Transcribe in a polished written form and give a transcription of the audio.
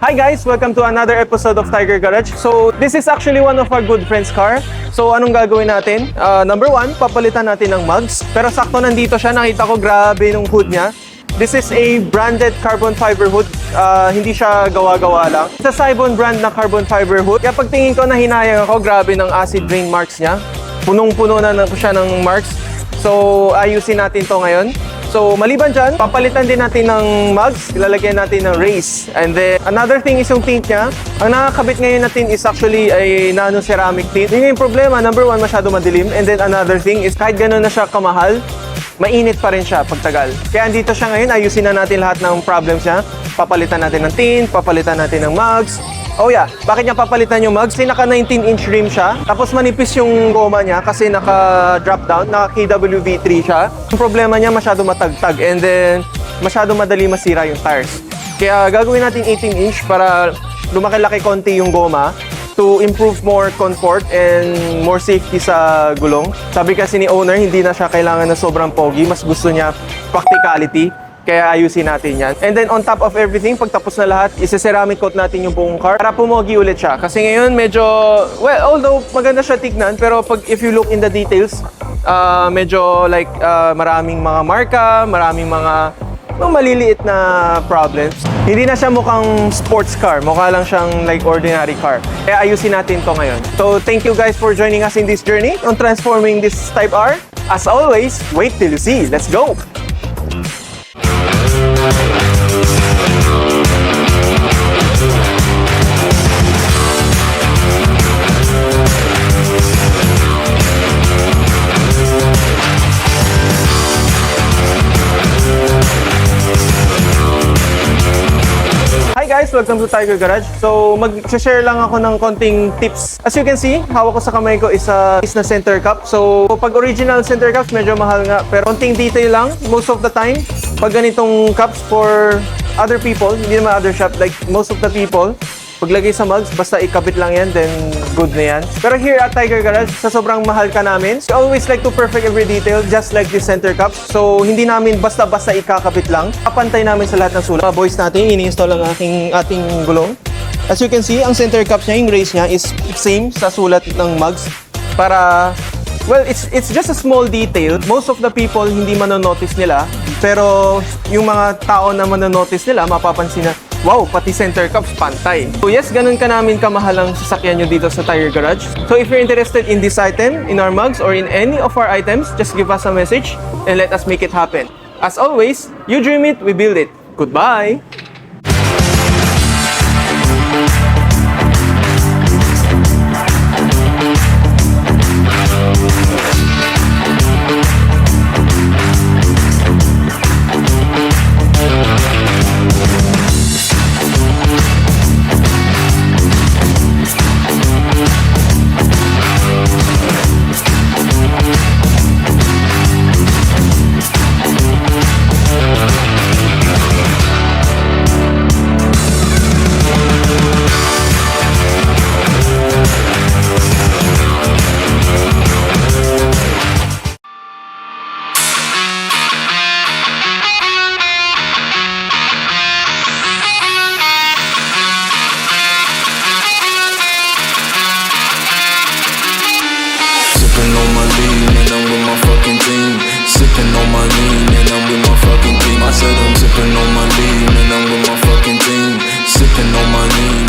Hi guys! Welcome to another episode of Tiger Garage. So, this is actually one of our good friends' car. So, anong gagawin natin? Number one, papalitan natin ng mugs. Pero sakto nandito siya, nakita ko grabe nung hood niya. This is a branded carbon fiber hood. Hindi siya gawa-gawa lang. Sa Saibon brand na carbon fiber hood. Kaya pagtingin ko, nahinayang ako, grabe ng acid rain marks niya. Punong-puno na siya ng marks. So, ayusin natin to ngayon. So, maliban dyan, papalitan din natin ng mugs, ilalagyan natin ng race. And then, another thing is yung tint niya. Ang nakakabit ngayon natin is actually ay nano-ceramic tint. Yun yung problema, number one, masyado madilim. And then, another thing is kahit gano'n na siya kamahal, mainit pa rin siya pagtagal. Kaya andito siya ngayon, ayusin na natin lahat ng problems niya. Papalitan natin ng tint, papalitan natin ng mugs. Oh yeah, bakit niya papalitan yung mugs? Kasi naka 19-inch rim siya. Tapos manipis yung goma niya kasi naka drop down, naka KWV3 siya. Yung problema niya masyado matagtag and then masyado madali masira yung tires. Kaya gagawin natin 18-inch para lumaki-laki konti yung goma to improve more comfort and more safety sa gulong. Sabi kasi ni owner, hindi na siya kailangan na sobrang pogi. Mas gusto niya practicality. Kaya ayusin natin yan. And then on top of everything, pag tapos na lahat, isa-ceramic coat natin yung buong car para pumogi ulit siya. Kasi ngayon medyo, well, although maganda siya tignan, pero if you look in the details, medyo like maraming mga marka, maraming mga maliliit na problems. Hindi na siya mukhang sports car, mukha lang siyang like ordinary car. Kaya ayusin natin to ngayon. So thank you guys for joining us in this journey on transforming this Type R. As always, wait till you see. Let's go! Hi guys! Welcome to Tiger Garage. So, mag-share lang ako ng konting tips. As you can see, hawak ko sa kamay ko is na center cup. So, pag original center cups, medyo mahal nga. Pero konting detail lang, most of the time, pag ganitong cups for other people, hindi naman other shop, like most of the people, paglagay sa mugs, basta ikabit lang yan, then good na yan. Pero here at Tiger Garage, sa sobrang mahal ka namin, we always like to perfect every detail, just like this center cups. So, hindi namin basta-basta ikakabit lang. Kapantay namin sa lahat ng sulat. Mga boys natin, ini-install ang ating gulong. As you can see, ang center cups niya, yung race niya is same sa sulat ng mugs. Para, well, it's just a small detail. Most of the people hindi manonotice nila. Pero, yung mga tao na manonotice nila, mapapansin na, wow, pati center cups, pantay. So yes, ganun ka namin kamahal ang sasakyan nyo dito sa Tiger Garage. So if you're interested in this item, in our mugs, or in any of our items, just give us a message and let us make it happen. As always, you dream it, we build it. Goodbye! Sipping on my lean and I'm with my fucking team. Sipping on my lean and I'm with my fucking team. I said I'm sipping on my lean and I'm with my fucking team. Sipping on my lean